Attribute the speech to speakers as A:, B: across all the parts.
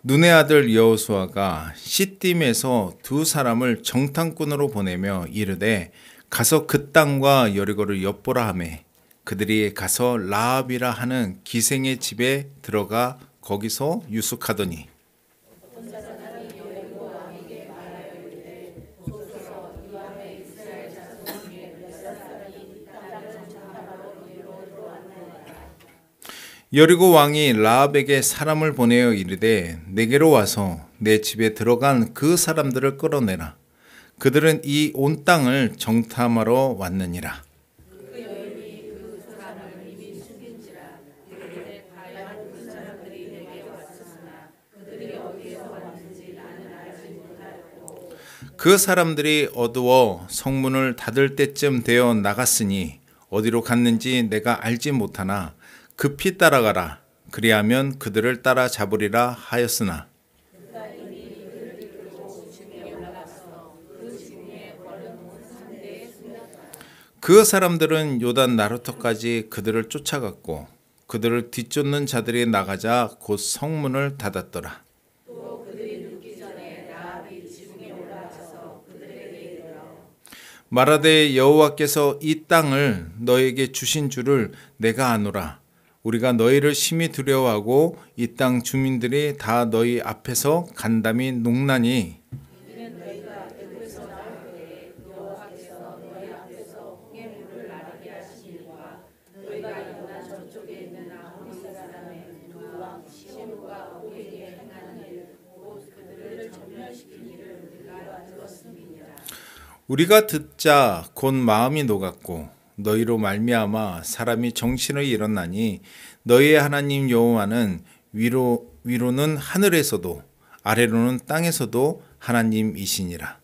A: 눈의 아들 여호수아가 시딤에서 두 사람을 정탐꾼으로 보내며 이르되 가서 그 땅과 여리고를 엿보라 하매 그들이 가서 라합이라 하는 기생의 집에 들어가 거기서 유숙하더니 여리고 왕이 라합에게 사람을 보내어 이르되 내게로 와서 내 집에 들어간 그 사람들을 끌어내라. 그들은 이 온 땅을 정탐하러 왔느니라. 그 사람들이 어두워 성문을 닫을 때쯤 되어 나갔으니 어디로 갔는지 내가 알지 못하나 급히 따라가라. 그리하면 그들을 따라 잡으리라 하였으나 그 사람들은 요단 나루터까지 그들을 쫓아갔고 그들을 뒤쫓는 자들이 나가자 곧 성문을 닫았더라. 말하되 여호와께서 이 땅을 너에게 주신 줄을 내가 아노라. 우리가 너희를 심히 두려워하고 이 땅 주민들이 다 너희 앞에서 간담이 농나니 우리가 듣자 곧 마음이 녹았고 너희로 말미암아 사람이 정신을 잃었나니 너희의 하나님 여호와는 위로는 하늘에서도 아래로는 땅에서도 하나님이시니라.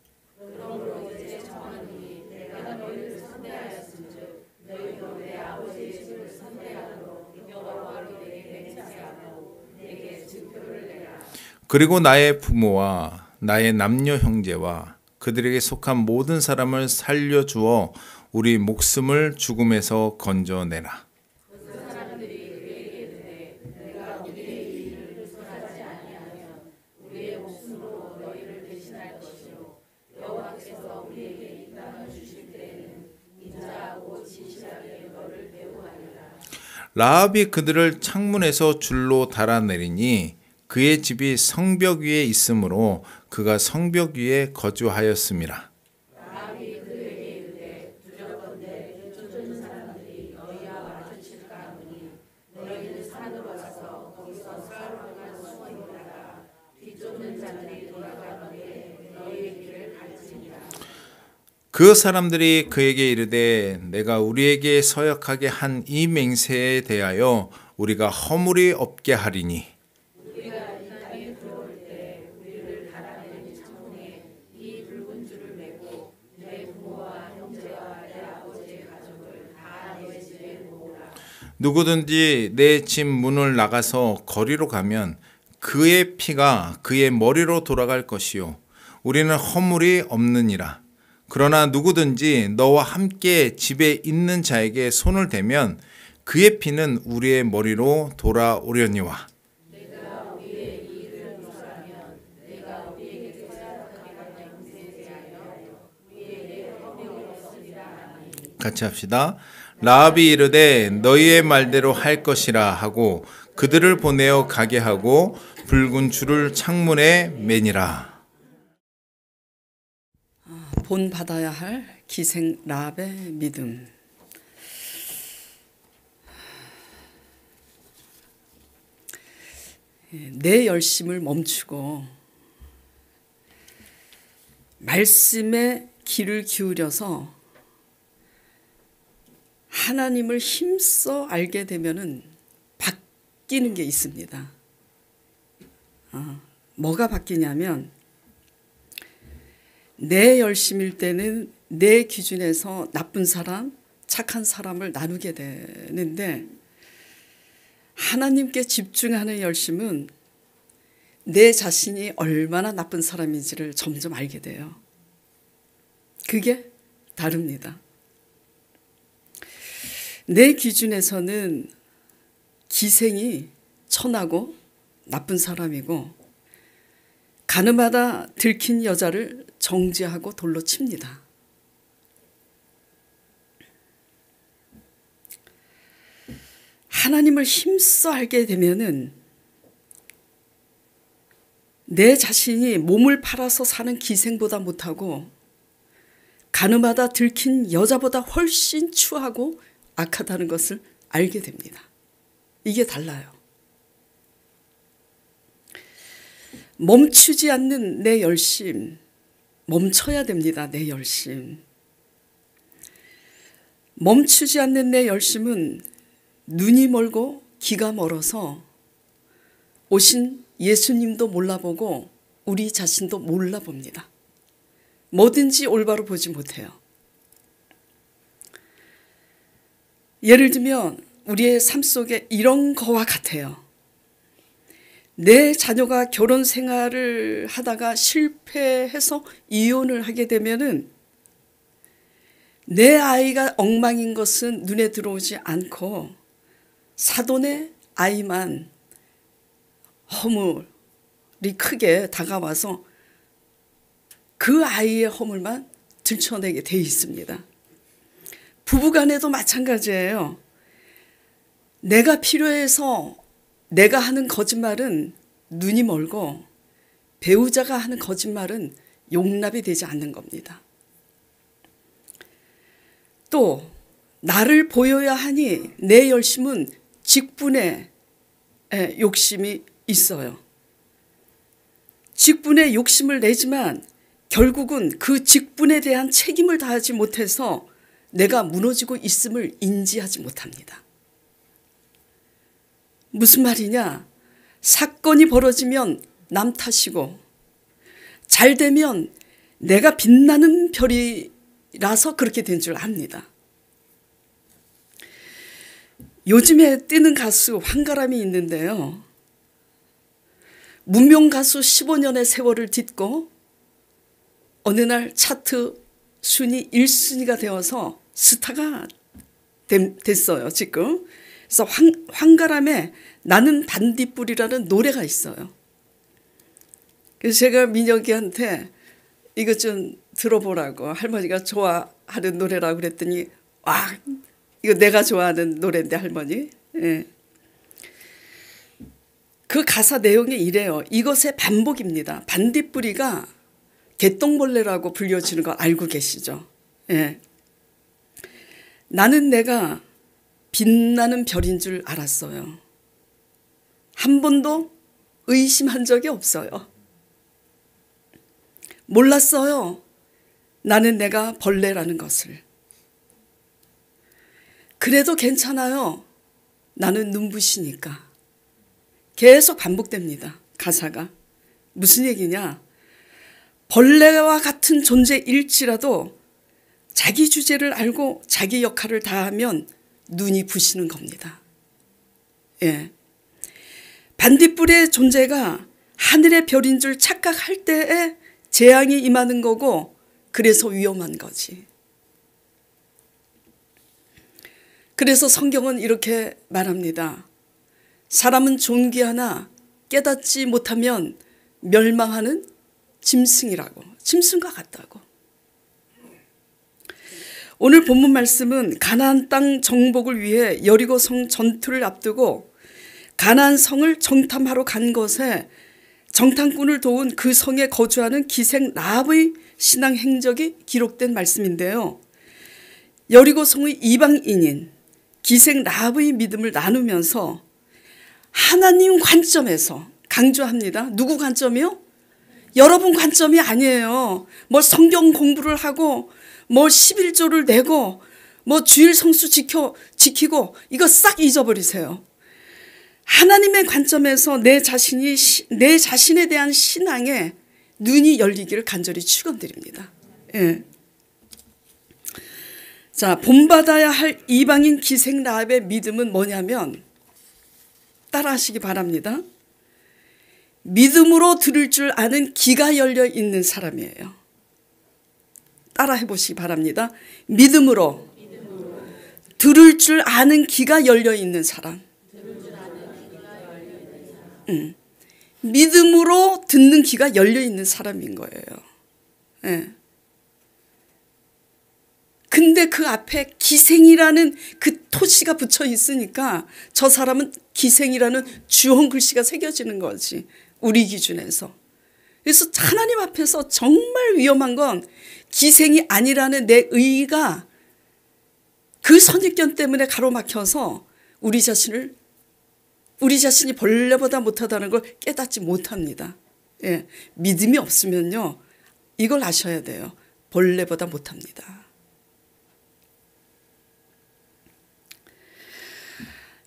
A: 그리고 나의 부모와 나의 남녀 형제와 그들에게 속한 모든 사람을 살려주어 우리 목숨을 죽음에서 건져내라. 라합이 그들을 창문에서 줄로 달아내리니 그의 집이 성벽 위에 있으므로 그가 성벽 위에 거주하였음이라. 그 사람들이 그에게 이르되 내가 우리에게 서역하게 한 이 맹세에 대하여 우리가 허물이 없게 하리니 누구든지 내 집 문을 나가서 거리로 가면 그의 피가 그의 머리로 돌아갈 것이요 우리는 허물이 없느니라. 그러나 누구든지 너와 함께 집에 있는 자에게 손을 대면 그의 피는 우리의 머리로 돌아오려니와. 같이 합시다. 라합이 이르되 너희의 말대로 할 것이라 하고 그들을 보내어 가게 하고 붉은 줄을 창문에 매니라.
B: 본받아야 할 기생 라합의 믿음. 내 열심을 멈추고 말씀에 귀를 기울여서 하나님을 힘써 알게 되면은 바뀌는 게 있습니다. 뭐가 바뀌냐면 내 열심일 때는 내 기준에서 나쁜 사람, 착한 사람을 나누게 되는데 하나님께 집중하는 열심은 내 자신이 얼마나 나쁜 사람인지를 점점 알게 돼요. 그게 다릅니다. 내 기준에서는 기생이 천하고 나쁜 사람이고 가늠하다 들킨 여자를 정죄하고 돌로 칩니다. 하나님을 힘써 알게 되면은 내 자신이 몸을 팔아서 사는 기생보다 못하고 가늠하다 들킨 여자보다 훨씬 추하고 악하다는 것을 알게 됩니다. 이게 달라요. 멈추지 않는 내 열심, 멈춰야 됩니다. 내 열심. 멈추지 않는 내 열심은 눈이 멀고 귀가 멀어서 오신 예수님도 몰라보고 우리 자신도 몰라봅니다. 뭐든지 올바로 보지 못해요. 예를 들면 우리의 삶 속에 이런 거와 같아요. 내 자녀가 결혼 생활을 하다가 실패해서 이혼을 하게 되면은 내 아이가 엉망인 것은 눈에 들어오지 않고 사돈의 아이만 허물이 크게 다가와서 그 아이의 허물만 들춰내게 돼 있습니다. 부부간에도 마찬가지예요. 내가 필요해서 내가 하는 거짓말은 눈이 멀고 배우자가 하는 거짓말은 용납이 되지 않는 겁니다. 또 나를 보여야 하니 내 열심은 직분의 욕심이 있어요. 직분의 욕심을 내지만 결국은 그 직분에 대한 책임을 다하지 못해서 내가 무너지고 있음을 인지하지 못합니다. 무슨 말이냐? 사건이 벌어지면 남 탓이고 잘 되면 내가 빛나는 별이라서 그렇게 된 줄 압니다. 요즘에 뜨는 가수 황가람이 있는데요. 무명 가수 15년의 세월을 딛고 어느 날 차트 순위 1순위가 되어서 스타가 됐어요. 지금. 그래서 황가람의 나는 반딧불이라는 노래가 있어요. 그래서 제가 민혁이한테 이거 좀 들어보라고, 할머니가 좋아하는 노래라고 그랬더니 와, 이거 내가 좋아하는 노래인데 할머니. 예. 그 가사 내용이 이래요. 이것의 반복입니다. 반딧불이가 개똥벌레라고 불려지는 거 알고 계시죠? 예. 나는 내가 빛나는 별인 줄 알았어요. 한 번도 의심한 적이 없어요. 몰랐어요. 나는 내가 벌레라는 것을. 그래도 괜찮아요. 나는 눈부시니까. 계속 반복됩니다. 가사가. 무슨 얘기냐? 벌레와 같은 존재일지라도 자기 주제를 알고 자기 역할을 다하면 눈이 부시는 겁니다. 예. 반딧불의 존재가 하늘의 별인 줄 착각할 때에 재앙이 임하는 거고 그래서 위험한 거지. 그래서 성경은 이렇게 말합니다. 사람은 존귀하나 깨닫지 못하면 멸망하는 짐승이라고. 짐승과 같다고. 오늘 본문 말씀은 가나안 땅 정복을 위해 여리고 성 전투를 앞두고 가나안 성을 정탐하러 간 것에 정탐꾼을 도운 그 성에 거주하는 기생 라합의 신앙 행적이 기록된 말씀인데요. 여리고 성의 이방인인 기생 라합의 믿음을 나누면서 하나님 관점에서 강조합니다. 누구 관점이요? 여러분 관점이 아니에요. 뭐 성경 공부를 하고 뭐 11조를 내고 뭐 주일 성수 지키고 이거 싹 잊어버리세요. 하나님의 관점에서 내 자신에 대한 신앙에 눈이 열리기를 간절히 축원드립니다. 예. 자, 본받아야 할 이방인 기생 라합의 믿음은 뭐냐면 따라하시기 바랍니다. 믿음으로 들을 줄 아는 귀가 열려 있는 사람이에요. 따라해 보시기 바랍니다. 믿음으로 들을 줄 아는 귀가 열려 있는 사람. 믿음으로 듣는 귀가 열려 있는 사람인 거예요. 예. 근데 그 앞에 기생이라는 그 토시가 붙여 있으니까 저 사람은 기생이라는 주홍 글씨가 새겨지는 거지, 우리 기준에서. 그래서 하나님 앞에서 정말 위험한 건 기생이 아니라는 내 의의가 그 선입견 때문에 가로막혀서 우리 자신이 벌레보다 못하다는 걸 깨닫지 못합니다. 예, 믿음이 없으면요, 이걸 아셔야 돼요. 벌레보다 못합니다.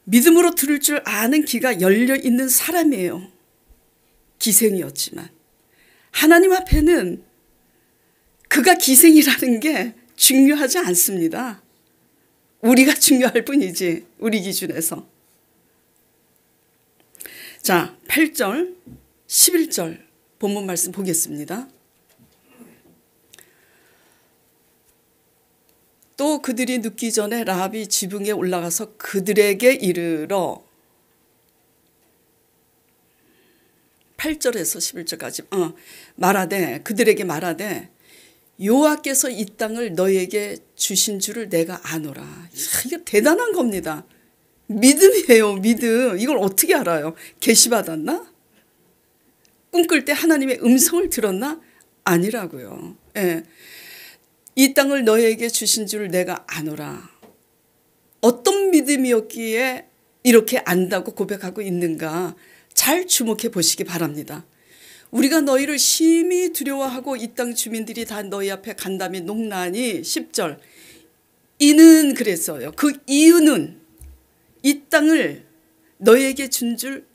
B: 믿음으로 들을 줄 아는 귀가 열려 있는 사람이에요. 기생이었지만 하나님 앞에는 그가 기생이라는 게 중요하지 않습니다. 우리가 중요할 뿐이지, 우리 기준에서. 자, 8절 11절 본문 말씀 보겠습니다. 또 그들이 눕기 전에 라합이 지붕에 올라가서 그들에게 이르러, 8절에서 11절까지 말하되, 그들에게 말하되 여호와께서 이 땅을 너에게 주신 줄을 내가 아노라. 이게 대단한 겁니다. 믿음이에요, 믿음. 이걸 어떻게 알아요? 계시받았나? 꿈꿀 때 하나님의 음성을 들었나? 아니라고요. 예. 이 땅을 너에게 주신 줄을 내가 아노라. 어떤 믿음이었기에 이렇게 안다고 고백하고 있는가, 잘 주목해 보시기 바랍니다. 우리가 너희를 심히 두려워하고 이 땅 주민들이 다 너희 앞에 간담이 농나니, 10절, 이는 그랬어요. 그 이유는, 이 땅을 너희에게 준 줄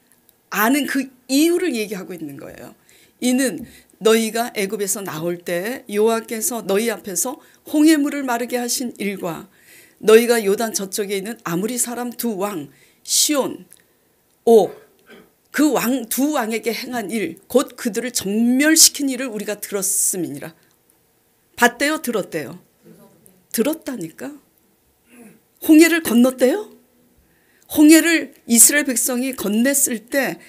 B: 아는 그 이유를 얘기하고 있는 거예요. 이는 너희가 애굽에서 나올 때 여호와께서 너희 앞에서 홍해물을 마르게 하신 일과 너희가 요단 저쪽에 있는 아모리 사람 두 왕 시온, 옥, 그 왕 두 왕에게 행한 일, 곧 그들을 전멸시킨 일을 우리가 들었음이니라. 봤대요, 들었대요? 들었다니까. 홍해를 건넜대요. 홍해를 이스라엘 백성이 건넸을 때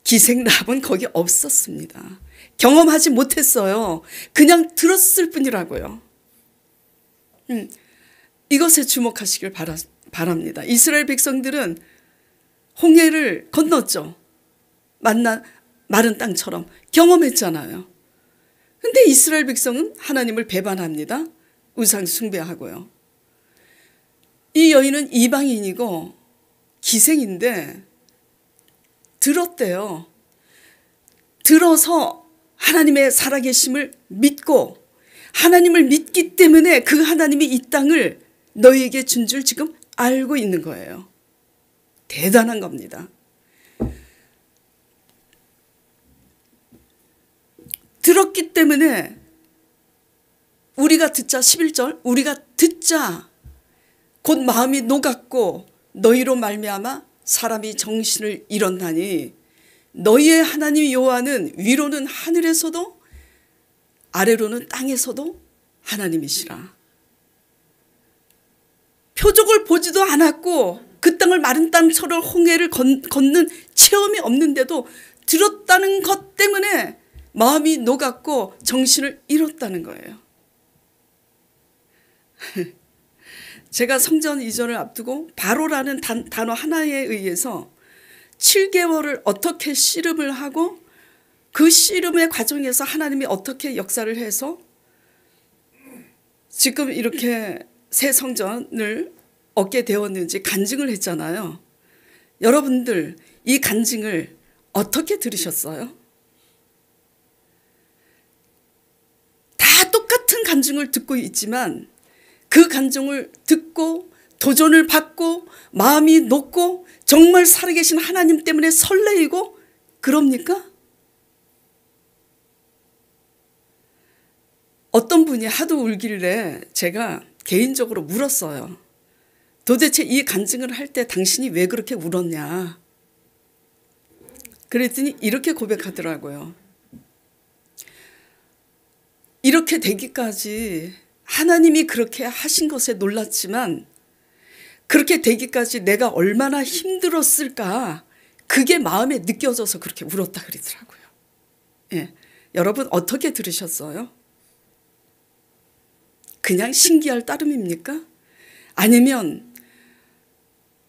B: 기생 라합은 거기 없었습니다. 경험하지 못했어요. 그냥 들었을 뿐이라고요. 이것에 주목하시길 바랍니다. 이스라엘 백성들은 홍해를 건넜죠. 마른 땅처럼 경험했잖아요. 근데 이스라엘 백성은 하나님을 배반합니다. 우상 숭배하고요. 이 여인은 이방인이고 기생인데 들었대요. 들어서 하나님의 살아계심을 믿고, 하나님을 믿기 때문에 그 하나님이 이 땅을 너희에게 준 줄 지금 알고 있는 거예요. 대단한 겁니다. 들었기 때문에 우리가 듣자, 11절, 우리가 듣자 곧 마음이 녹았고 너희로 말미암아 사람이 정신을 잃었나니, 너희의 하나님 여호와는 위로는 하늘에서도 아래로는 땅에서도 하나님이시라. 표적을 보지도 않았고 그 땅을 마른 땅처럼 홍해를 걷는 체험이 없는데도 들었다는 것 때문에 마음이 녹았고 정신을 잃었다는 거예요. 제가 성전 이전을 앞두고 바로라는 단어 하나에 의해서 7개월을 어떻게 씨름을 하고 그 씨름의 과정에서 하나님이 어떻게 역사를 해서 지금 이렇게 새 성전을 얻게 되었는지 간증을 했잖아요. 여러분들 이 간증을 어떻게 들으셨어요? 다 똑같은 간증을 듣고 있지만 그 간증을 듣고 도전을 받고 마음이 녹고 정말 살아계신 하나님 때문에 설레이고 그럽니까? 어떤 분이 하도 울길래 제가 개인적으로 물었어요. 도대체 이 간증을 할 때 당신이 왜 그렇게 울었냐? 그랬더니 이렇게 고백하더라고요. 이렇게 되기까지 하나님이 그렇게 하신 것에 놀랐지만 그렇게 되기까지 내가 얼마나 힘들었을까, 그게 마음에 느껴져서 그렇게 울었다 그러더라고요. 예. 여러분 어떻게 들으셨어요? 그냥 신기할 따름입니까? 아니면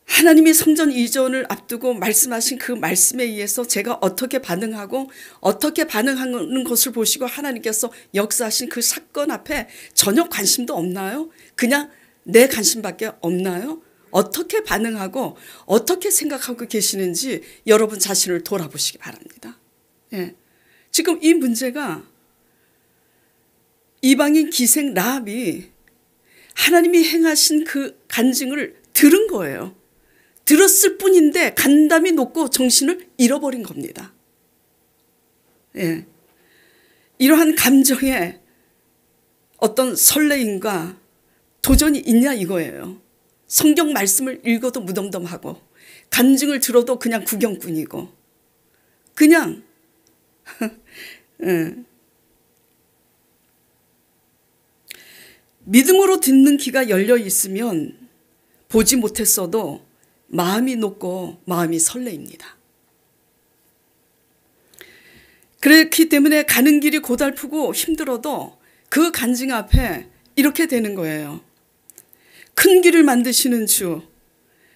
B: 하나님이 성전 이전을 앞두고 말씀하신 그 말씀에 의해서 제가 어떻게 반응하고 어떻게 반응하는 것을 보시고 하나님께서 역사하신 그 사건 앞에 전혀 관심도 없나요? 그냥 내 관심밖에 없나요? 어떻게 반응하고 어떻게 생각하고 계시는지 여러분 자신을 돌아보시기 바랍니다. 예. 지금 이 문제가 이방인 기생 라합이 하나님이 행하신 그 간증을 들은 거예요. 들었을 뿐인데 간담이 높고 정신을 잃어버린 겁니다. 예. 이러한 감정에 어떤 설레임과 도전이 있냐 이거예요. 성경 말씀을 읽어도 무덤덤하고 간증을 들어도 그냥 구경꾼이고 그냥 예. 믿음으로 듣는 귀가 열려 있으면 보지 못했어도 마음이 녹고 마음이 설레입니다. 그렇기 때문에 가는 길이 고달프고 힘들어도 그 간증 앞에 이렇게 되는 거예요. 큰 길을 만드시는 주,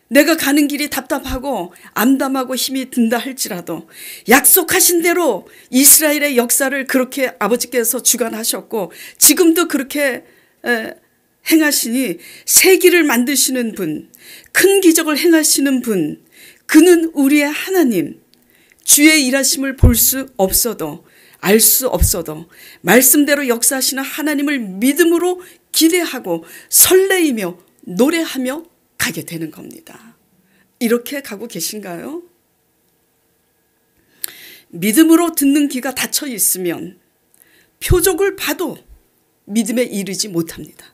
B: 내가 가는 길이 답답하고 암담하고 힘이 든다 할지라도 약속하신 대로 이스라엘의 역사를 그렇게 아버지께서 주관하셨고 지금도 그렇게 행하시니 새 길을 만드시는 분, 큰 기적을 행하시는 분, 그는 우리의 하나님, 주의 일하심을 볼 수 없어도 알 수 없어도 말씀대로 역사하시는 하나님을 믿음으로 기대하고 설레이며 노래하며 가게 되는 겁니다. 이렇게 가고 계신가요? 믿음으로 듣는 귀가 닫혀 있으면 표적을 봐도 믿음에 이르지 못합니다.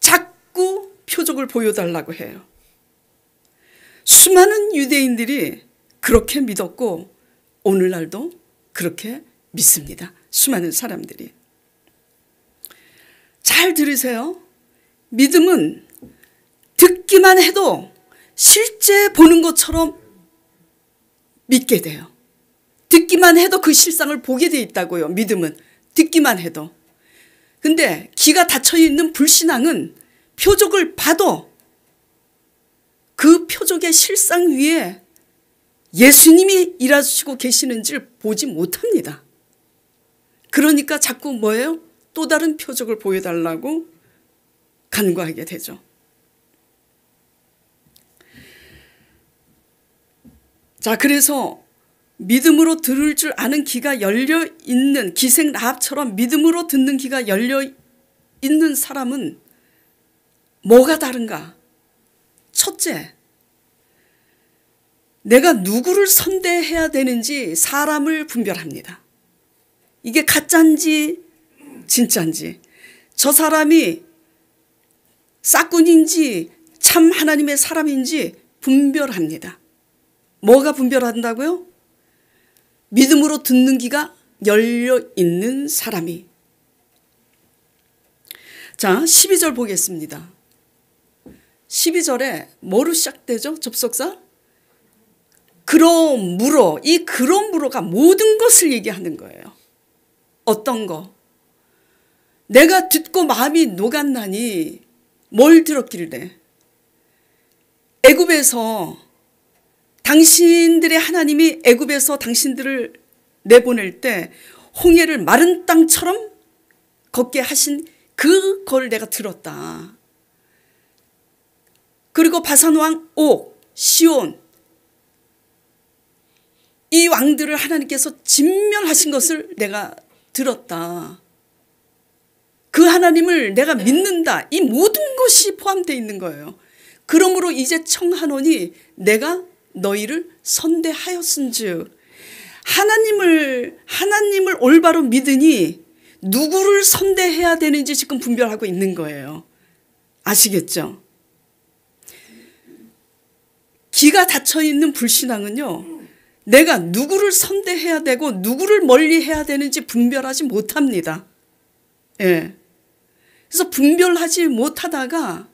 B: 자꾸 표적을 보여달라고 해요. 수많은 유대인들이 그렇게 믿었고 오늘날도 그렇게 믿습니다. 수많은 사람들이. 잘 들으세요. 믿음은 듣기만 해도 실제 보는 것처럼 믿게 돼요. 듣기만 해도 그 실상을 보게 돼 있다고요. 믿음은 듣기만 해도. 근데 귀가 닫혀있는 불신앙은 표적을 봐도 그 표적의 실상 위에 예수님이 일하시고 계시는지를 보지 못합니다. 그러니까 자꾸 뭐예요? 또 다른 표적을 보여달라고 간구하게 되죠. 자, 그래서 믿음으로 들을 줄 아는 귀가 열려 있는 기생 라합처럼 믿음으로 듣는 귀가 열려 있는 사람은 뭐가 다른가? 첫째, 내가 누구를 선대해야 되는지 사람을 분별합니다. 이게 가짜인지 진짜인지, 저 사람이 싹군인지 참 하나님의 사람인지 분별합니다. 뭐가 분별한다고요? 믿음으로 듣는 귀가 열려 있는 사람이. 자, 12절 보겠습니다. 12절에 뭐로 시작되죠? 접속사? 그러므로, 이 그러므로가 모든 것을 얘기하는 거예요. 어떤 거? 내가 듣고 마음이 녹았나니 뭘 들었길래? 애굽에서 당신들의 하나님이 애굽에서 당신들을 내보낼 때 홍해를 마른 땅처럼 걷게 하신 그걸 내가 들었다. 그리고 바산왕 옥, 시온, 이 왕들을 하나님께서 진멸하신 것을 내가 들었다. 그 하나님을 내가 믿는다. 이 모든 것이 포함되어 있는 거예요. 그러므로 이제 청하노니 내가 너희를 선대하였은즉, 하나님을 올바로 믿으니 누구를 선대해야 되는지 지금 분별하고 있는 거예요. 아시겠죠? 귀가 닫혀있는 불신앙은요, 내가 누구를 선대해야 되고 누구를 멀리해야 되는지 분별하지 못합니다. 예. 그래서 분별하지 못하다가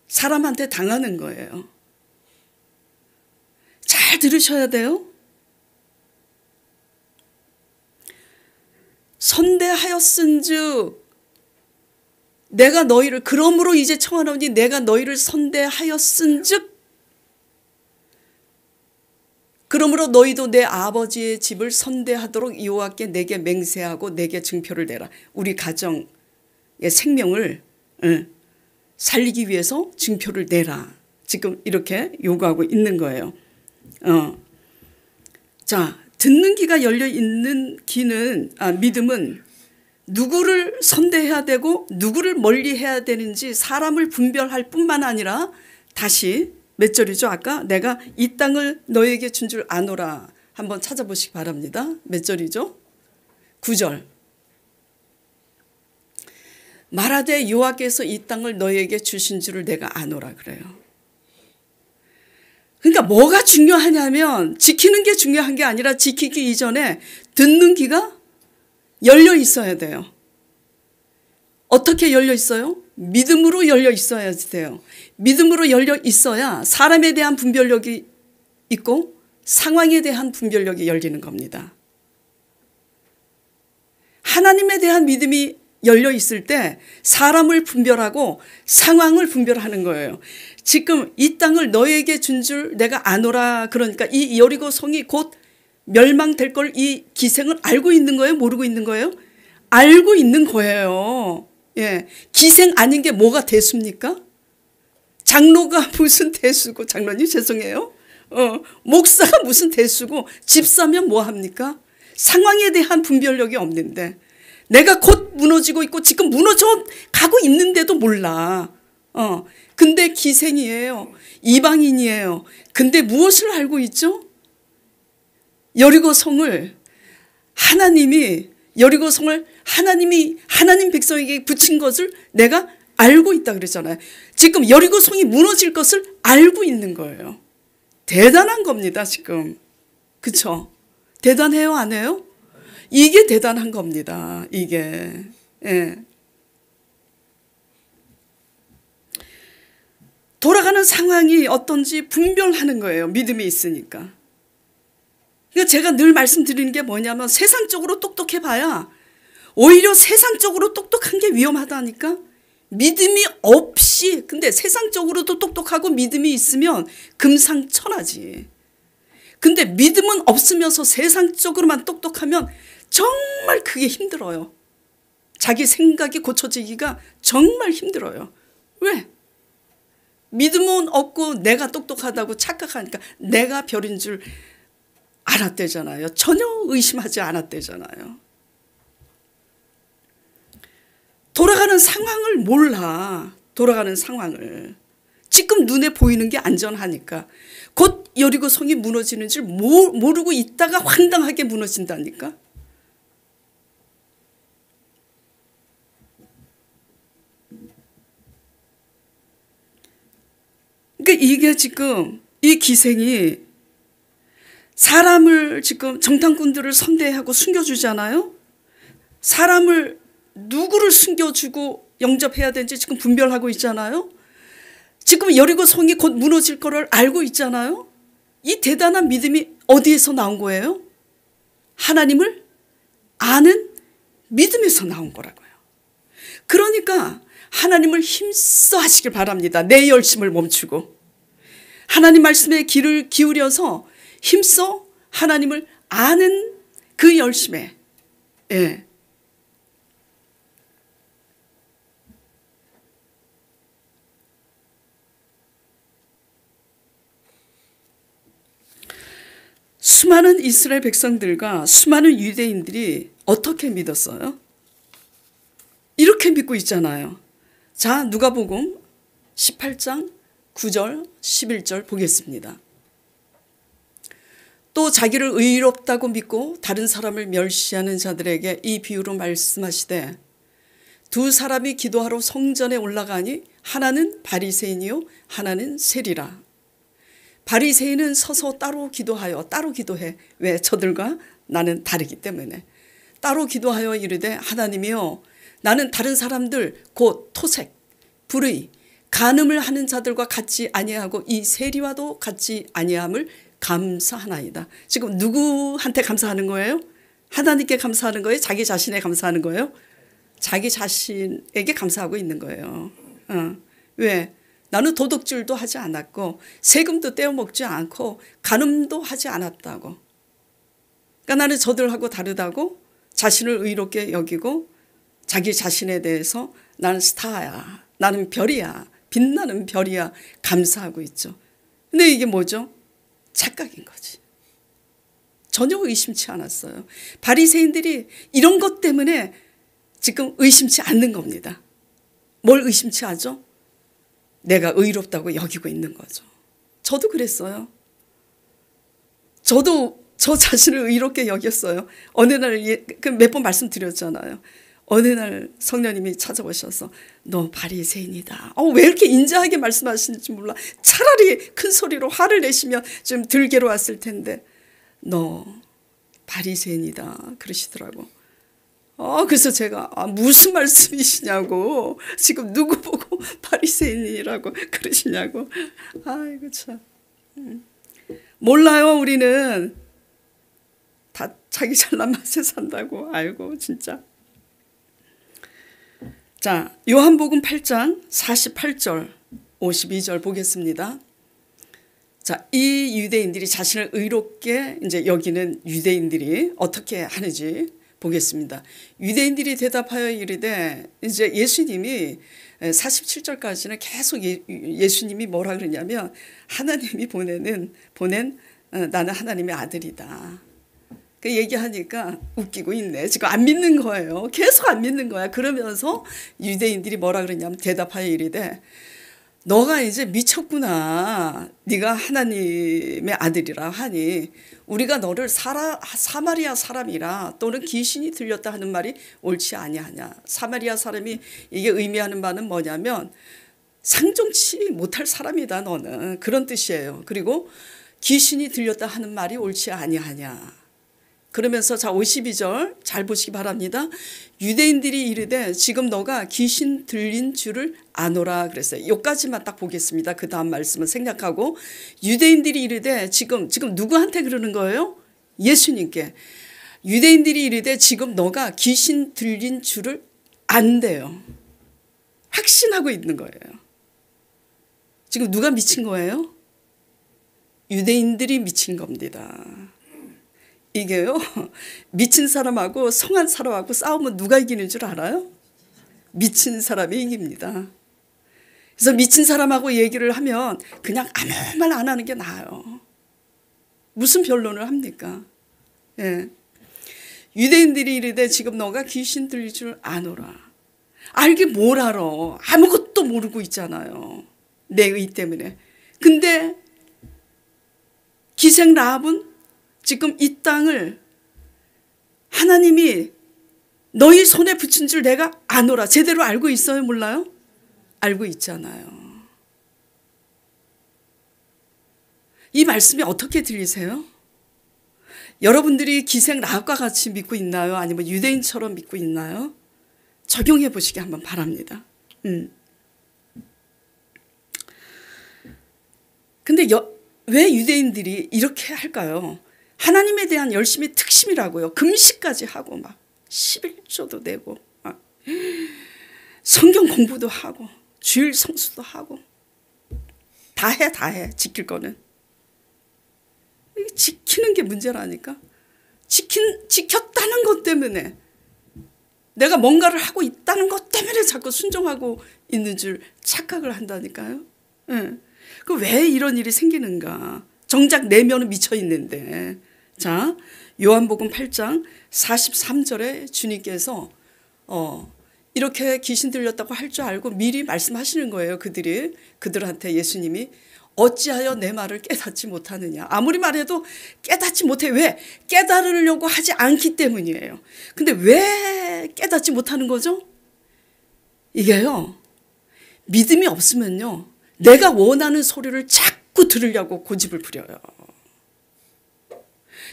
B: 사람한테 당하는 거예요. 잘 들으셔야 돼요. 선대하였은즉 내가 너희를 그러므로 이제 청하노니 내가 너희를 선대하였은즉 그러므로 너희도 내 아버지의 집을 선대하도록 여호와께 내게 맹세하고 내게 증표를 내라. 우리 가정의 생명을 살리기 위해서 증표를 내라. 지금 이렇게 요구하고 있는 거예요. 자, 듣는 귀가 열려 있는 믿음은 누구를 선대해야 되고 누구를 멀리해야 되는지 사람을 분별할 뿐만 아니라 다시 몇 절이죠? 아까 내가 이 땅을 너에게 준 줄 아노라. 한번 찾아보시기 바랍니다. 몇 절이죠? 9절. 말하되 여호와께서 이 땅을 너에게 주신 줄을 내가 아노라 그래요. 그러니까 뭐가 중요하냐면 지키는 게 중요한 게 아니라 지키기 이전에 듣는 귀가 열려 있어야 돼요. 어떻게 열려 있어요? 믿음으로 열려 있어야 돼요. 믿음으로 열려 있어야 사람에 대한 분별력이 있고 상황에 대한 분별력이 열리는 겁니다. 하나님에 대한 믿음이 열려 있을 때 사람을 분별하고 상황을 분별하는 거예요. 지금 이 땅을 너에게 준 줄 내가 아노라. 그러니까 이 여리고 성이 곧 멸망될 걸 이 기생을 알고 있는 거예요? 모르고 있는 거예요? 알고 있는 거예요. 예, 기생 아닌 게 뭐가 대수입니까? 장로가 무슨 대수고, 장로님 죄송해요. 목사가 무슨 대수고, 집사면 뭐 합니까? 상황에 대한 분별력이 없는데 내가 곧 무너지고 있고 지금 무너져 가고 있는데도 몰라. 근데 기생이에요. 이방인이에요. 근데 무엇을 알고 있죠? 여리고 성을 하나님이 하나님 백성에게 붙인 것을 내가 알고 있다 그랬잖아요. 지금 여리고 성이 무너질 것을 알고 있는 거예요. 대단한 겁니다, 지금. 그쵸? 대단해요, 안 해요? 이게 대단한 겁니다, 이게. 예. 돌아가는 상황이 어떤지 분별하는 거예요, 믿음이 있으니까. 그러니까 제가 늘 말씀드리는 게 뭐냐면 세상적으로 똑똑해 봐야 오히려 세상적으로 똑똑한 게 위험하다니까. 믿음이 없이, 근데 세상적으로도 똑똑하고 믿음이 있으면 금상첨화지. 근데 믿음은 없으면서 세상적으로만 똑똑하면 정말 그게 힘들어요. 자기 생각이 고쳐지기가 정말 힘들어요. 왜? 믿음은 없고 내가 똑똑하다고 착각하니까 내가 별인 줄 알았대잖아요. 전혀 의심하지 않았대잖아요. 돌아가는 상황을 몰라. 돌아가는 상황을. 지금 눈에 보이는 게 안전하니까. 곧 여리고 성이 무너지는 줄 모르고 있다가 황당하게 무너진다니까. 그러니까 이게 지금 이 기생이 사람을 지금 정탐꾼들을 선대하고 숨겨주잖아요. 사람을 누구를 숨겨주고 영접해야 되는지 지금 분별하고 있잖아요. 지금 여리고 성이 곧 무너질 거를 알고 있잖아요. 이 대단한 믿음이 어디에서 나온 거예요? 하나님을 아는 믿음에서 나온 거라고요. 그러니까 하나님을 힘써 하시길 바랍니다. 내 열심을 멈추고 하나님 말씀에 귀를 기울여서 힘써 하나님을 아는 그 열심에, 예. 수많은 이스라엘 백성들과 수많은 유대인들이 어떻게 믿었어요? 이렇게 믿고 있잖아요. 자, 누가복음 18장 9절 11절 보겠습니다. 또 자기를 의롭다고 믿고 다른 사람을 멸시하는 자들에게 이 비유로 말씀하시되 두 사람이 기도하러 성전에 올라가니 하나는 바리새인이요 하나는 세리라. 바리새인은 서서 따로 기도하여 따로 기도해. 왜? 저들과 나는 다르기 때문에. 따로 기도하여 이르되 하나님이여 나는 다른 사람들 곧 토색, 불의, 간음을 하는 자들과 같지 아니하고 이 세리와도 같지 아니함을 감사하나이다. 지금 누구한테 감사하는 거예요? 하나님께 감사하는 거예요? 자기 자신에 감사하는 거예요? 자기 자신에게 감사하고 있는 거예요. 왜? 나는 도둑질도 하지 않았고 세금도 떼어먹지 않고 간음도 하지 않았다고. 그러니까 나는 저들하고 다르다고 자신을 의롭게 여기고 자기 자신에 대해서 나는 스타야, 나는 별이야, 빛나는 별이야 감사하고 있죠. 근데 이게 뭐죠? 착각인 거지. 전혀 의심치 않았어요. 바리새인들이 이런 것 때문에 지금 의심치 않는 겁니다. 뭘 의심치 하죠? 내가 의롭다고 여기고 있는 거죠. 저도 그랬어요. 저도 저 자신을 의롭게 여겼어요. 어느 날 몇 번 말씀드렸잖아요. 어느 날 성령님이 찾아오셔서 너 바리새인이다. 왜 이렇게 인자하게 말씀하시는지 몰라. 차라리 큰 소리로 화를 내시면 좀 덜 괴로웠을 텐데 너 바리새인이다 그러시더라고. 그래서 제가 무슨 말씀이시냐고, 지금 누구 보고 바리새인이라고 그러시냐고. 아이고 참. 몰라요. 우리는 다 자기 잘난 맛에 산다고. 아이고 진짜. 자, 요한복음 8장 48절 52절 보겠습니다. 자, 이 유대인들이 자신을 의롭게 이제 여기는 유대인들이 어떻게 하는지 보겠습니다. 유대인들이 대답하여 이르되, 이제 예수님이 47절까지는 계속 예수님이 뭐라 그러냐면 하나님이 보낸 나는 하나님의 아들이다. 그 얘기하니까 웃기고 있네. 지금 안 믿는 거예요. 계속 안 믿는 거야. 그러면서 유대인들이 뭐라 그러냐면 대답하여 이르되 너가 이제 미쳤구나. 네가 하나님의 아들이라 하니 우리가 너를 사마리아 사람이라 또는 귀신이 들렸다 하는 말이 옳지 아니하냐. 사마리아 사람이 이게 의미하는 바는 뭐냐면 상종치 못할 사람이다 너는, 그런 뜻이에요. 그리고 귀신이 들렸다 하는 말이 옳지 아니하냐. 그러면서 자 52절 잘 보시기 바랍니다. 유대인들이 이르되 지금 너가 귀신 들린 줄을 아노라 그랬어요. 여기까지만 딱 보겠습니다. 그 다음 말씀은 생략하고, 유대인들이 이르되 지금 누구한테 그러는 거예요? 예수님께. 유대인들이 이르되 지금 너가 귀신 들린 줄을 안대요. 확신하고 있는 거예요. 지금 누가 미친 거예요? 유대인들이 미친 겁니다. 이게요, 미친 사람하고 성한 사람하고 싸우면 누가 이기는 줄 알아요? 미친 사람이 이깁니다. 그래서 미친 사람하고 얘기를 하면 그냥 아무 말 안 하는 게 나아요. 무슨 변론을 합니까? 예. 유대인들이 이르되 지금 너가 귀신 들릴 줄 아노라. 알게 뭘 알아. 아무것도 모르고 있잖아요. 내 의 때문에. 근데 기생 라합은 지금 이 땅을 하나님이 너희 손에 붙인 줄 내가 아노라. 제대로 알고 있어요? 몰라요? 알고 있잖아요. 이 말씀이 어떻게 들리세요? 여러분들이 기생 라합과 같이 믿고 있나요? 아니면 유대인처럼 믿고 있나요? 적용해 보시기 한번 바랍니다. 근데 왜 유대인들이 이렇게 할까요? 하나님에 대한 열심이 특심이라고요. 금식까지 하고 막 11조도 내고 막 성경 공부도 하고 주일 성수도 하고 다 해 지킬 거는. 지키는 게 문제라니까. 지켰다는 것 때문에, 내가 뭔가를 하고 있다는 것 때문에 자꾸 순종하고 있는 줄 착각을 한다니까요. 그 왜 이런 일이 생기는가. 정작 내면은 미쳐 있는데. 자, 요한복음 8장 43절에 주님께서 이렇게 귀신 들렸다고 할 줄 알고 미리 말씀하시는 거예요. 그들한테 예수님이 어찌하여 내 말을 깨닫지 못하느냐. 아무리 말해도 깨닫지 못해. 왜? 깨달으려고 하지 않기 때문이에요. 근데 왜 깨닫지 못하는 거죠? 이게요, 믿음이 없으면요, 내가 원하는 소리를 자꾸 들으려고 고집을 부려요.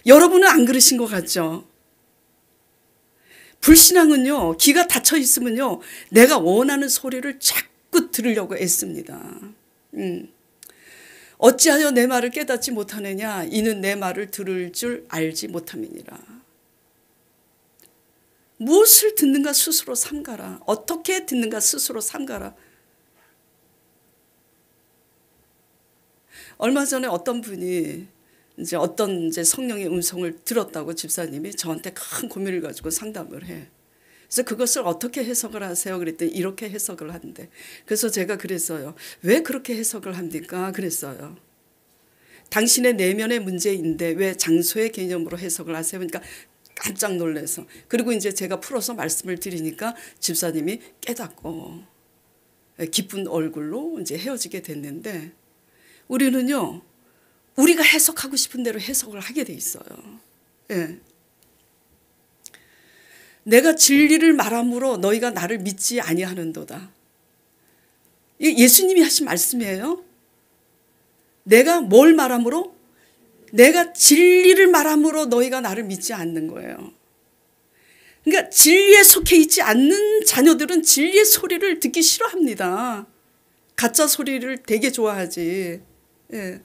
B: 여러분은 안 그러신 것 같죠? 불신앙은요, 귀가 닫혀 있으면요, 내가 원하는 소리를 자꾸 들으려고 애씁니다. 어찌하여 내 말을 깨닫지 못하느냐? 이는 내 말을 들을 줄 알지 못함이니라. 무엇을 듣는가 스스로 삼가라. 어떻게 듣는가 스스로 삼가라. 얼마 전에 어떤 분이 어떤 성령의 음성을 들었다고 집사님이 저한테 큰 고민을 가지고 상담을 해. 그래서 그것을 어떻게 해석을 하세요? 그랬더니 이렇게 해석을 한대. 그래서 제가 그랬어요. 왜 그렇게 해석을 합니까? 그랬어요. 당신의 내면의 문제인데 왜 장소의 개념으로 해석을 하세요? 그러니까 깜짝 놀라서. 그리고 이제 제가 풀어서 말씀을 드리니까 집사님이 깨닫고 기쁜 얼굴로 이제 헤어지게 됐는데, 우리는요, 우리가 해석하고 싶은 대로 해석을 하게 돼 있어요. 예. 내가 진리를 말함으로 너희가 나를 믿지 아니하는도다. 이게 예수님이 하신 말씀이에요. 내가 뭘 말함으로? 내가 진리를 말함으로 너희가 나를 믿지 않는 거예요. 그러니까 진리에 속해 있지 않는 자녀들은 진리의 소리를 듣기 싫어합니다. 가짜 소리를 되게 좋아하지. 예.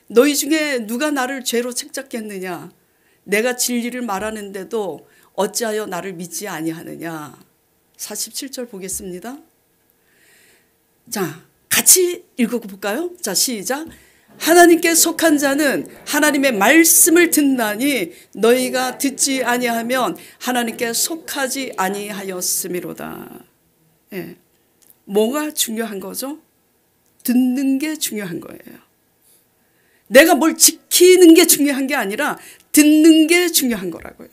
B: 너희 중에 누가 나를 죄로 책잡겠느냐? 내가 진리를 말하는데도 어찌하여 나를 믿지 아니하느냐? 47절 보겠습니다. 자, 같이 읽어볼까요? 자, 시작. 하나님께 속한 자는 하나님의 말씀을 듣나니 너희가 듣지 아니하면 하나님께 속하지 아니하였음이로다. 예. 뭐가 중요한 거죠? 듣는 게 중요한 거예요. 내가 뭘 지키는 게 중요한 게 아니라 듣는 게 중요한 거라고요.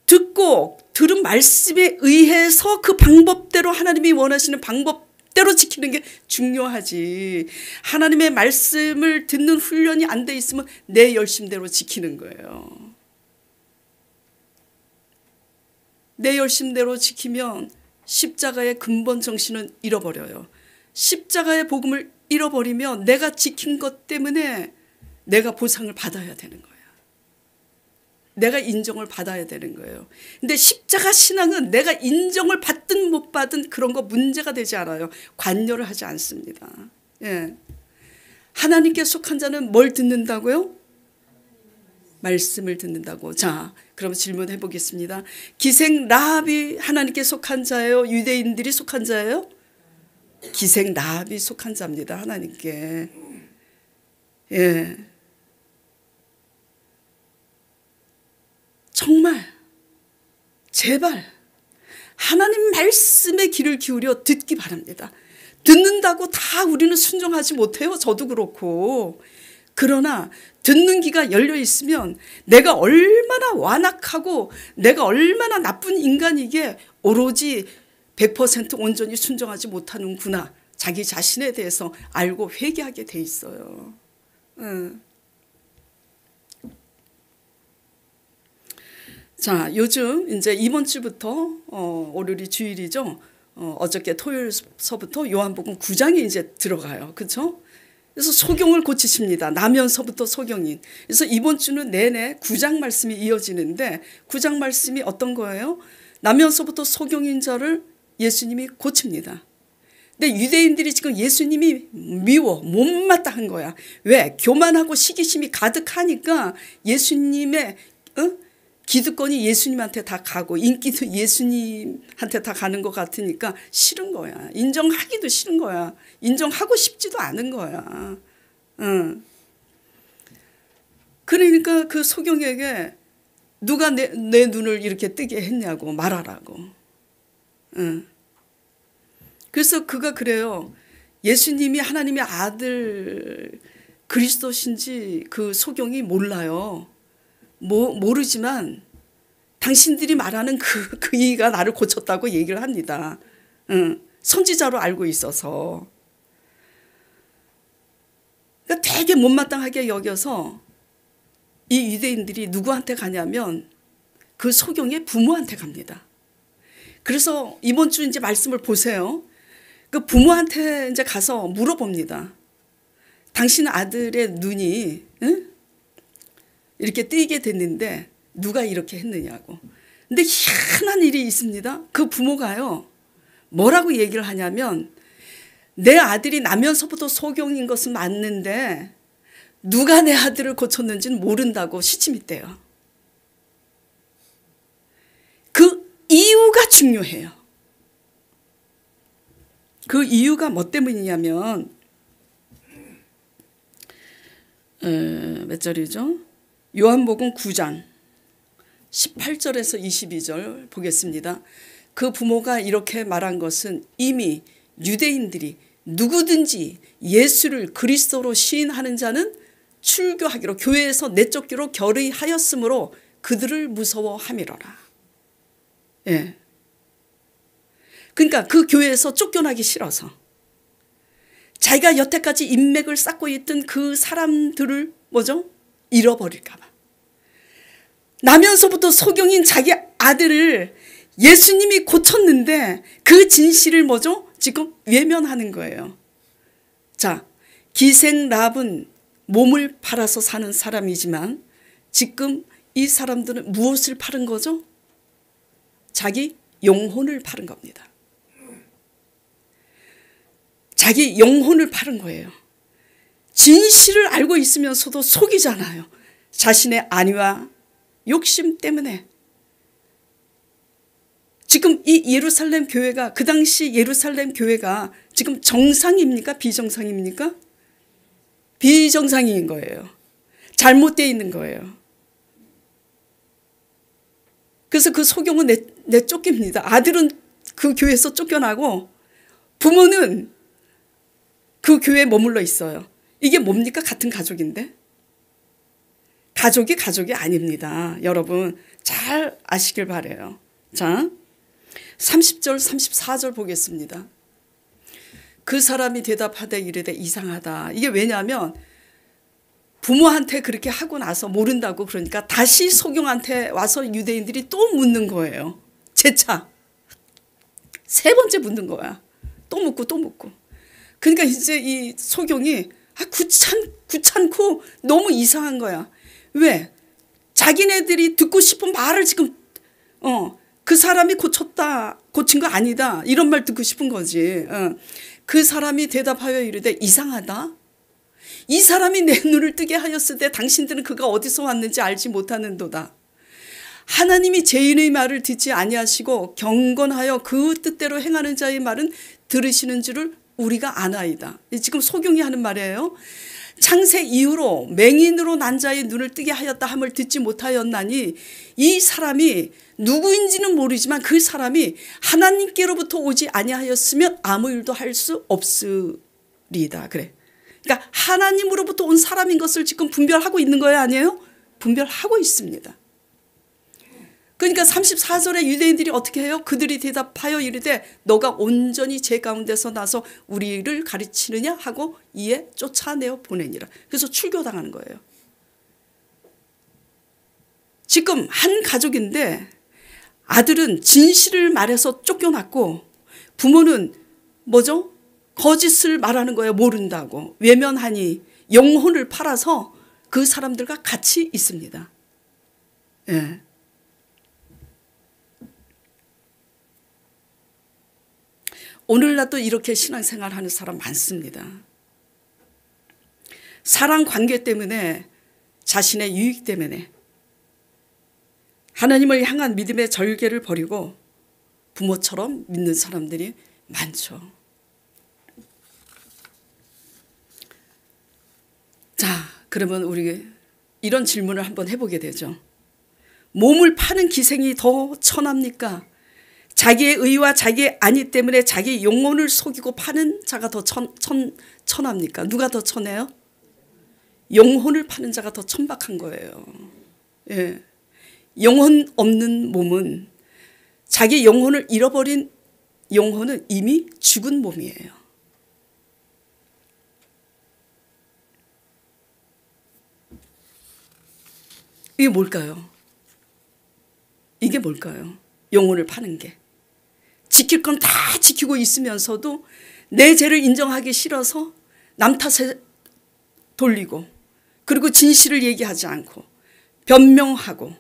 B: 듣고 들은 말씀에 의해서 그 방법대로 하나님이 원하시는 방법대로 지키는 게 중요하지. 하나님의 말씀을 듣는 훈련이 안 돼 있으면 내 열심대로 지키는 거예요. 내 열심대로 지키면 십자가의 근본 정신은 잃어버려요. 십자가의 복음을 잃어버리면 내가 지킨 것 때문에 내가 보상을 받아야 되는 거야. 내가 인정을 받아야 되는 거예요. 근데 십자가 신앙은 내가 인정을 받든 못 받든 그런 거 문제가 되지 않아요. 관여를 하지 않습니다. 예. 하나님께 속한 자는 뭘 듣는다고요? 말씀을 듣는다고. 자, 그럼 질문해 보겠습니다. 기생 라합이 하나님께 속한 자예요? 유대인들이 속한 자예요? 기생 라합이 속한 자입니다. 하나님께. 예. 정말 제발 하나님 말씀에 귀를 기울여 듣기 바랍니다. 듣는다고 다 우리는 순종하지 못해요. 저도 그렇고. 그러나 듣는 귀가 열려 있으면 내가 얼마나 완악하고 내가 얼마나 나쁜 인간이기에 오로지 100% 온전히 순종하지 못하는구나. 자기 자신에 대해서 알고 회개하게 돼 있어요. 자, 요즘 이제 이번 주부터 오늘이 주일이죠. 어저께 토요일서부터 요한복음 9장이 이제 들어가요. 그렇죠? 그래서 소경을 고치십니다. 나면서부터 소경인. 그래서 이번 주는 내내 9장 말씀이 이어지는데 9장 말씀이 어떤 거예요? 나면서부터 소경인 자를 예수님이 고칩니다. 근데 유대인들이 지금 예수님이 미워 못마땅한 거야. 왜? 교만하고 시기심이 가득하니까 예수님의 기득권이 예수님한테 다 가고 인기도 예수님한테 다 가는 것 같으니까 싫은 거야. 인정하기도 싫은 거야. 인정하고 싶지도 않은 거야. 그러니까 그 소경에게 누가 내 눈을 이렇게 뜨게 했냐고 말하라고. 그래서 그가 그래요. 예수님이 하나님의 아들 그리스도신지 그 소경이 몰라요. 모르지만 당신들이 말하는 그 이가 나를 고쳤다고 얘기를 합니다. 선지자로 알고 있어서. 그러니까 되게 못마땅하게 여겨서 이 유대인들이 누구한테 가냐면 그 소경의 부모한테 갑니다. 그래서 이번 주 이제 말씀을 보세요. 그 부모한테 이제 가서 물어봅니다. 당신 아들의 눈이 이렇게 뜨이게 됐는데 누가 이렇게 했느냐고. 근데 희한한 일이 있습니다. 그 부모가요. 뭐라고 얘기를 하냐면 내 아들이 나면서부터 소경인 것은 맞는데 누가 내 아들을 고쳤는지는 모른다고 시침했대요. 그 이유가 중요해요. 그 이유가 뭐 때문이냐면 몇 절이죠? 요한복음 9장 18절에서 22절 보겠습니다. 그 부모가 이렇게 말한 것은 이미 유대인들이 누구든지 예수를 그리스도로 시인하는 자는 출교하기로 교회에서 내쫓기로 결의하였으므로 그들을 무서워함이로라. 예. 그러니까 그 교회에서 쫓겨나기 싫어서 자기가 여태까지 인맥을 쌓고 있던 그 사람들을 뭐죠? 잃어버릴까 봐. 나면서부터 소경인 자기 아들을 예수님이 고쳤는데 그 진실을 뭐죠? 지금 외면하는 거예요. 자, 기생 랍은 몸을 팔아서 사는 사람이지만 지금 이 사람들은 무엇을 파는 거죠? 자기 영혼을 파는 겁니다. 자기 영혼을 파는 거예요. 진실을 알고 있으면서도 속이잖아요. 자신의 안위와 욕심 때문에. 지금 이 예루살렘 교회가 그 당시 예루살렘 교회가 지금 정상입니까? 비정상입니까? 비정상인 거예요. 잘못되어 있는 거예요. 그래서 그 소경은 내쫓깁니다. 아들은 그 교회에서 쫓겨나고 부모는 그 교회에 머물러 있어요. 이게 뭡니까? 같은 가족인데. 가족이 아닙니다. 여러분 잘 아시길 바라요. 자, 30절 34절 보겠습니다. 그 사람이 대답하되 이르되 이상하다. 이게 왜냐하면 부모한테 그렇게 하고 나서 모른다고 그러니까 다시 소경한테 와서 유대인들이 또 묻는 거예요. 재차. 세 번째 묻는 거야. 또 묻고 또 묻고. 그러니까 이제 이 소경이 귀찮고 너무 이상한 거야. 왜? 자기네들이 듣고 싶은 말을 지금 그 사람이 고친 거 아니다 이런 말 듣고 싶은 거지. 그 사람이 대답하여 이르되 이상하다. 이 사람이 내 눈을 뜨게 하였으되 당신들은 그가 어디서 왔는지 알지 못하는도다. 하나님이 죄인의 말을 듣지 아니하시고 경건하여 그 뜻대로 행하는 자의 말은 들으시는 줄을 우리가 아나이다. 지금 소경이 하는 말이에요. 창세 이후로 맹인으로 난 자의 눈을 뜨게 하였다 함을 듣지 못하였나니 이 사람이 누구인지는 모르지만 그 사람이 하나님께로부터 오지 아니하였으면 아무 일도 할 수 없으리다. 그래. 그러니까 하나님으로부터 온 사람인 것을 지금 분별하고 있는 거예요, 아니에요? 분별하고 있습니다. 그러니까 34절에 유대인들이 어떻게 해요? 그들이 대답하여 이르되 너가 온전히 제 가운데서 나서 우리를 가르치느냐 하고 이에 쫓아내어 보내니라. 그래서 출교당하는 거예요. 지금 한 가족인데 아들은 진실을 말해서 쫓겨났고 부모는 뭐죠? 거짓을 말하는 거예요. 모른다고. 외면하니 영혼을 팔아서 그 사람들과 같이 있습니다. 예. 오늘날도 이렇게 신앙생활하는 사람 많습니다. 사랑 관계 때문에 자신의 유익 때문에 하나님을 향한 믿음의 절개를 버리고 부모처럼 믿는 사람들이 많죠. 자, 그러면 우리 이런 질문을 한번 해보게 되죠. 몸을 파는 기생이 더 천합니까? 자기의 의와 자기의 안위 때문에 자기 영혼을 속이고 파는 자가 더 천합니까? 누가 더 천해요? 영혼을 파는 자가 더 천박한 거예요. 예. 영혼 없는 몸은 자기 영혼을 잃어버린 영혼은 이미 죽은 몸이에요. 이게 뭘까요? 이게 뭘까요? 영혼을 파는 게. 지킬 건 다 지키고 있으면서도 내 죄를 인정하기 싫어서 남 탓에 돌리고 그리고 진실을 얘기하지 않고 변명하고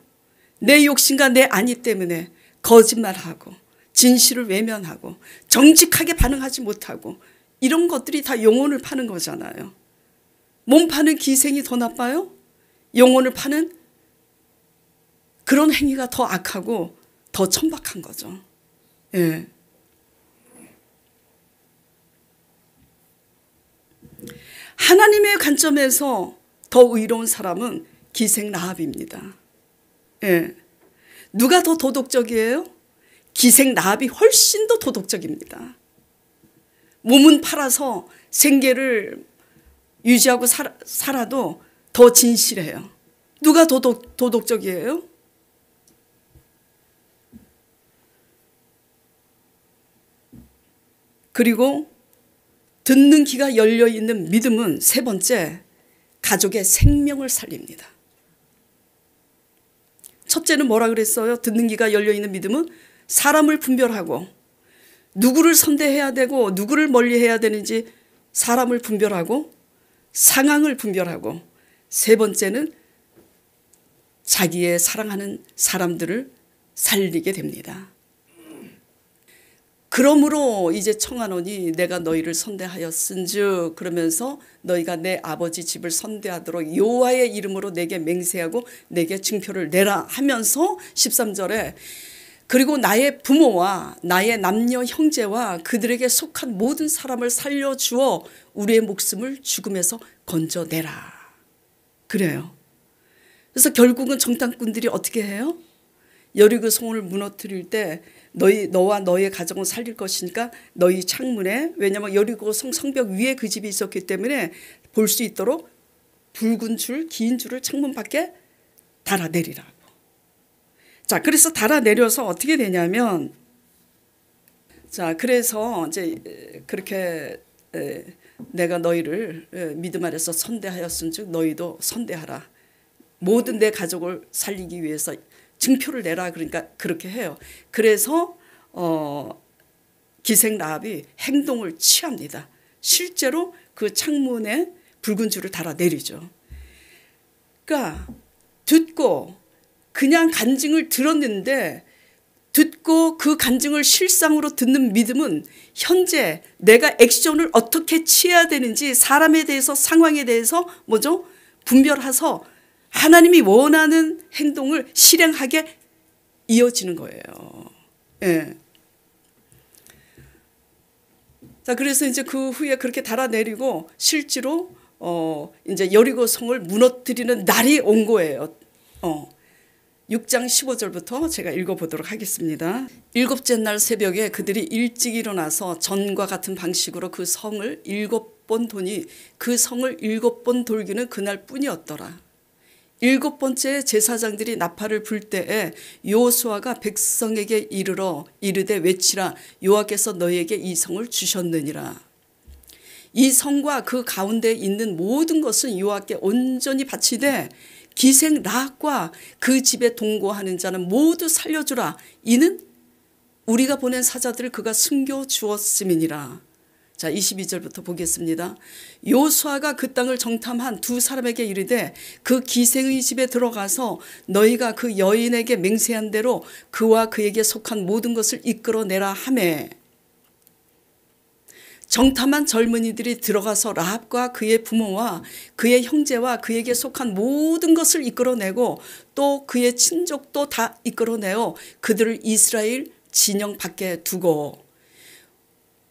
B: 내 욕심과 내 안위 때문에 거짓말하고 진실을 외면하고 정직하게 반응하지 못하고 이런 것들이 다 영혼을 파는 거잖아요. 몸 파는 기생이 더 나빠요? 영혼을 파는 그런 행위가 더 악하고 더 천박한 거죠. 예. 하나님의 관점에서 더 의로운 사람은 기생 라합입니다. 예. 누가 더 도덕적이에요? 기생 라합이 훨씬 더 도덕적입니다. 몸은 팔아서 생계를 유지하고 살아도 더 진실해요. 누가 더 도덕적이에요? 그리고 듣는 귀가 열려있는 믿음은 세 번째, 가족의 생명을 살립니다. 첫째는 뭐라 그랬어요? 듣는 귀가 열려있는 믿음은 사람을 분별하고 누구를 선대해야 되고 누구를 멀리해야 되는지 사람을 분별하고 상황을 분별하고, 세 번째는 자기의 사랑하는 사람들을 살리게 됩니다. 그러므로 이제 청하노니 내가 너희를 선대하였은즉, 그러면서 너희가 내 아버지 집을 선대하도록 여호와의 이름으로 내게 맹세하고 내게 증표를 내라 하면서 13절에 그리고 나의 부모와 나의 남녀 형제와 그들에게 속한 모든 사람을 살려주어 우리의 목숨을 죽음에서 건져내라. 그래요. 그래서 결국은 정탐꾼들이 어떻게 해요? 여리고 성을 무너뜨릴 때 너와 너의 가정을 살릴 것이니까 너희 창문에, 왜냐하면 여리고 성벽 위에 그 집이 있었기 때문에 볼 수 있도록 붉은 줄, 긴 줄을 창문 밖에 달아내리라고. 자, 그래서 달아내려서 어떻게 되냐면, 자, 그래서 이제 그렇게 내가 너희를 믿음 아래서 선대하였은즉 너희도 선대하라. 모든 내 가족을 살리기 위해서 증표를 내라. 그러니까 그렇게 해요. 그래서 기생 라합이 행동을 취합니다. 실제로 그 창문에 붉은 줄을 달아내리죠. 그러니까 듣고 그냥 간증을 들었는데, 듣고 그 간증을 실상으로 듣는 믿음은 현재 내가 액션을 어떻게 취해야 되는지 사람에 대해서, 상황에 대해서 뭐죠? 분별해서 하나님이 원하는 행동을 실행하게 이어지는 거예요. 예. 자, 그래서 이제 그 후에 그렇게 달아내리고 실제로 이제 여리고 성을 무너뜨리는 날이 온 거예요. 6장 15절부터 제가 읽어보도록 하겠습니다. 일곱째 날 새벽에 그들이 일찍 일어나서 전과 같은 방식으로 그 성을 7번 도니 그 성을 7번 돌기는 그날 뿐이었더라. 7번째 제사장들이 나팔을 불 때에 여호수아가 백성에게 이르되 외치라. 여호와께서 너희에게 이 성을 주셨느니라. 이 성과 그 가운데 있는 모든 것은 여호와께 온전히 바치되 기생 라합과 그 집에 동거하는 자는 모두 살려주라. 이는 우리가 보낸 사자들을 그가 숨겨주었음이니라. 자, 22절부터 보겠습니다. 여호수아가 그 땅을 정탐한 두 사람에게 이르되 그 기생의 집에 들어가서 너희가 그 여인에게 맹세한 대로 그와 그에게 속한 모든 것을 이끌어내라 하매, 정탐한 젊은이들이 들어가서 라합과 그의 부모와 그의 형제와 그에게 속한 모든 것을 이끌어내고 또 그의 친족도 다 이끌어내어 그들을 이스라엘 진영 밖에 두고,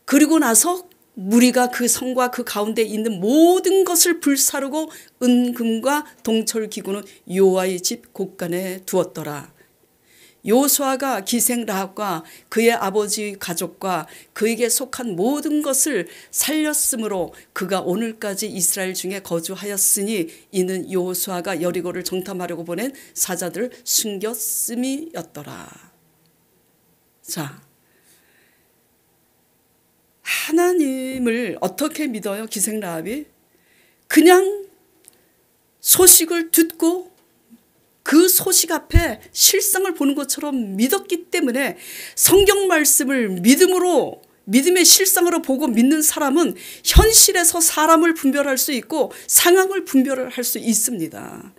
B: 그리고 나서 무리가 그 성과 그 가운데 있는 모든 것을 불사르고 은금과 동철 기구는 여호와의 집 곳간에 두었더라. 여호수아가 기생 라합과 그의 아버지 가족과 그에게 속한 모든 것을 살렸으므로 그가 오늘까지 이스라엘 중에 거주하였으니 이는 여호수아가 여리고를 정탐하려고 보낸 사자들을 숨겼음이었더라. 자, 하나님을 어떻게 믿어요? 기생 라합이 그냥 소식을 듣고 그 소식 앞에 실상을 보는 것처럼 믿었기 때문에 성경 말씀을 믿음으로, 믿음의 실상으로 보고 믿는 사람은 현실에서 사람을 분별할 수 있고 상황을 분별할 수 있습니다.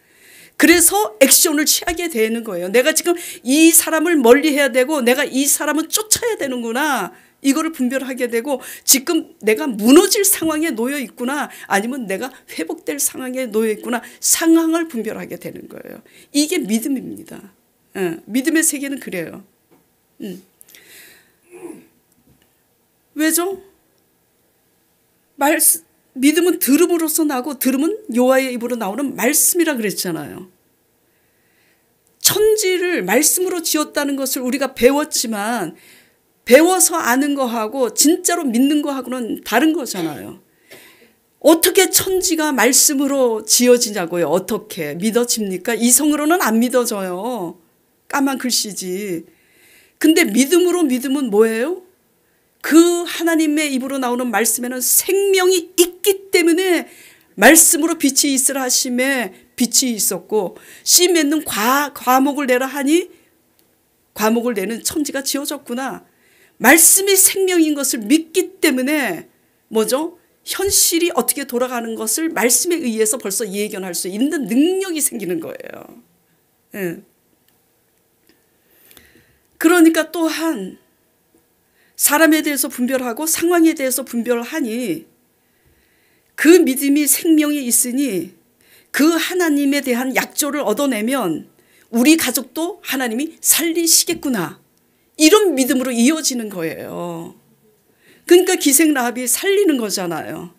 B: 그래서 액션을 취하게 되는 거예요. 내가 지금 이 사람을 멀리해야 되고 내가 이 사람은 쫓아야 되는구나. 이거를 분별하게 되고 지금 내가 무너질 상황에 놓여 있구나 아니면 내가 회복될 상황에 놓여 있구나 상황을 분별하게 되는 거예요. 이게 믿음입니다. 믿음의 세계는 그래요. 왜죠? 믿음은 들음으로써 나고 들음은 여호와의 입으로 나오는 말씀이라 그랬잖아요. 천지를 말씀으로 지었다는 것을 우리가 배웠지만 배워서 아는 거하고 진짜로 믿는 거하고는 다른 거잖아요. 어떻게 천지가 말씀으로 지어지냐고요. 어떻게 믿어집니까? 이성으로는 안 믿어져요. 까만 글씨지. 근데 믿음은 뭐예요? 그 하나님의 입으로 나오는 말씀에는 생명이 있기 때문에 말씀으로 빛이 있으라 하심에 빛이 있었고 씨 맺는 과목을 내라 하니 과목을 내는 천지가 지어졌구나. 말씀이 생명인 것을 믿기 때문에 뭐죠? 현실이 어떻게 돌아가는 것을 말씀에 의해서 벌써 예견할 수 있는 능력이 생기는 거예요. 예. 그러니까 또한 사람에 대해서 분별하고 상황에 대해서 분별하니 그 믿음이 생명이 있으니 그 하나님에 대한 약조를 얻어내면 우리 가족도 하나님이 살리시겠구나. 이런 믿음으로 이어지는 거예요. 그러니까 기생라합이 살리는 거잖아요.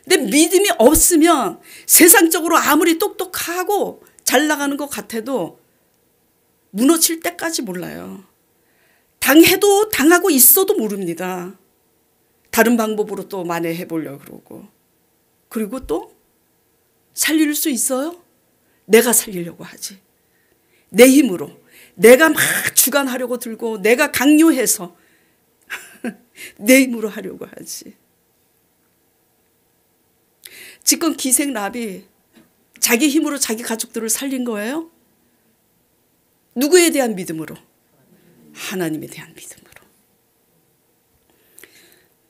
B: 근데 믿음이 없으면 세상적으로 아무리 똑똑하고 잘 나가는 것 같아도 무너질 때까지 몰라요. 당해도 당하고 있어도 모릅니다. 다른 방법으로 또 만회해 보려고 그러고. 그리고 또 살릴 수 있어요? 내가 살리려고 하지. 내 힘으로. 내가 막 주관하려고 들고 내가 강요해서 내 힘으로 하려고 하지. 지금 기생라합이 자기 힘으로 자기 가족들을 살린 거예요? 누구에 대한 믿음으로? 하나님에 대한 믿음으로.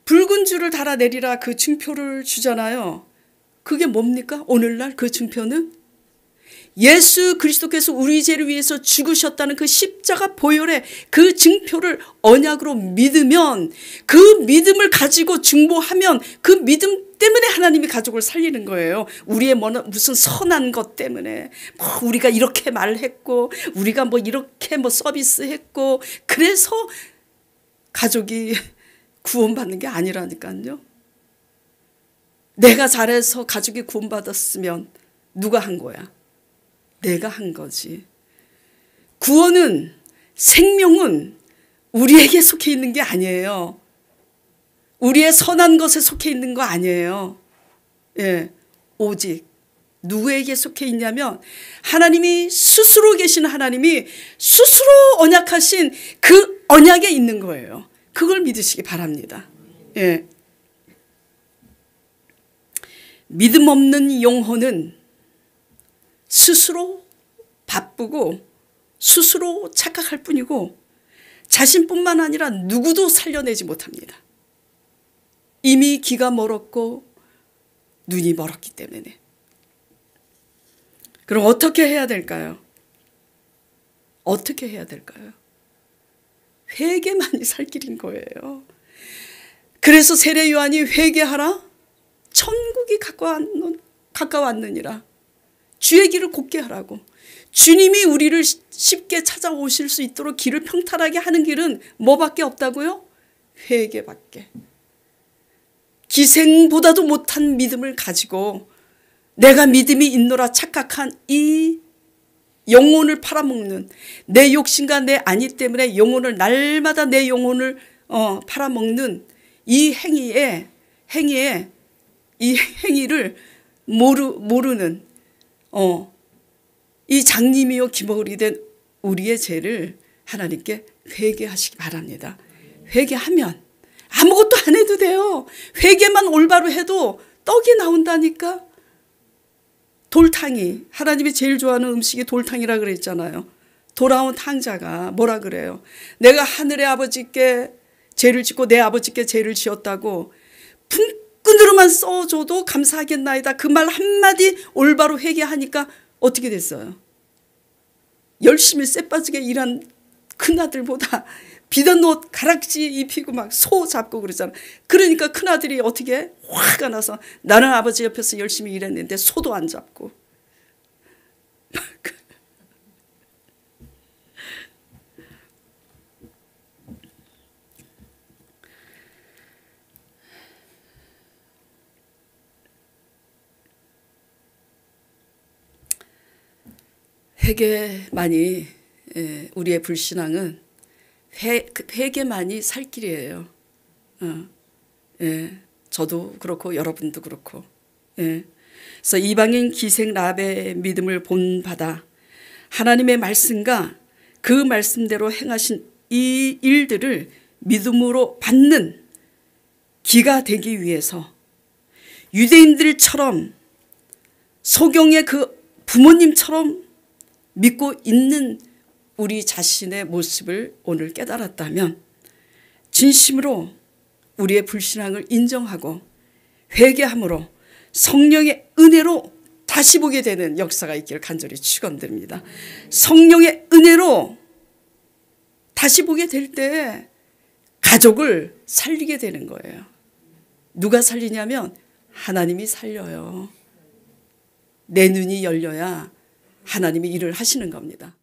B: 붉은 줄을 달아내리라 그 증표를 주잖아요. 그게 뭡니까? 오늘날 그 증표는 예수 그리스도께서 우리 죄를 위해서 죽으셨다는 그 십자가 보혈의 그 증표를 언약으로 믿으면 그 믿음을 가지고 중보하면 그 믿음 때문에 하나님이 가족을 살리는 거예요. 우리의 무슨 선한 것 때문에 우리가 이렇게 말했고 우리가 이렇게 서비스했고 그래서 가족이 구원받는 게 아니라니까요. 내가 잘해서 가족이 구원받았으면 누가 한 거야? 내가 한 거지. 구원은 생명은 우리에게 속해 있는 게 아니에요. 우리의 선한 것에 속해 있는 거 아니에요. 예, 오직 누구에게 속해 있냐면 하나님이 스스로 계신 하나님이 스스로 언약하신 그 언약에 있는 거예요. 그걸 믿으시기 바랍니다. 예. 믿음 없는 영혼은 스스로 바쁘고 스스로 착각할 뿐이고 자신뿐만 아니라 누구도 살려내지 못합니다. 이미 귀가 멀었고 눈이 멀었기 때문에. 그럼 어떻게 해야 될까요? 어떻게 해야 될까요? 회개만이 살 길인 거예요. 그래서 세례 요한이 회개하라. 천국이 가까웠느니라. 주의 길을 곱게 하라고. 주님이 우리를 쉽게 찾아오실 수 있도록 길을 평탄하게 하는 길은 뭐밖에 없다고요? 회개밖에. 기생보다도 못한 믿음을 가지고 내가 믿음이 있노라 착각한 이 영혼을 팔아먹는 내 욕심과 내 안위 때문에 영혼을 날마다 내 영혼을 팔아먹는 이 행위를 모르는 이 장님이요 기머리 된 우리의 죄를 하나님께 회개하시기 바랍니다. 회개하면 아무것도 안 해도 돼요. 회개만 올바로 해도 떡이 나온다니까. 돌탕이, 하나님이 제일 좋아하는 음식이 돌탕이라 그랬잖아요. 돌아온 탕자가 뭐라 그래요? 내가 하늘의 아버지께 죄를 짓고 내 아버지께 죄를 지었다고 품꾼으로만 써줘도 감사하겠나이다. 그 말 한마디 올바로 회개하니까 어떻게 됐어요? 열심히 쎄빠지게 일한 큰아들보다 비단 옷 가락지 입히고 막 소 잡고 그러잖아. 그러니까 큰아들이 어떻게 해? 화가 나서 나는 아버지 옆에서 열심히 일했는데 소도 안 잡고. 회개만이, 우리의 불신앙은 회개만이 살 길이에요. 저도 그렇고 여러분도 그렇고. 그래서 이방인 기생 라합의 믿음을 본받아 하나님의 말씀과 그 말씀대로 행하신 이 일들을 믿음으로 받는 기가 되기 위해서 유대인들처럼 소경의 그 부모님처럼 믿고 있는 우리 자신의 모습을 오늘 깨달았다면 진심으로 우리의 불신앙을 인정하고 회개함으로 성령의 은혜로 다시 보게 되는 역사가 있기를 간절히 축원드립니다. 성령의 은혜로 다시 보게 될 때 가족을 살리게 되는 거예요. 누가 살리냐면 하나님이 살려요. 내 눈이 열려야 하나님이 일을 하시는 겁니다.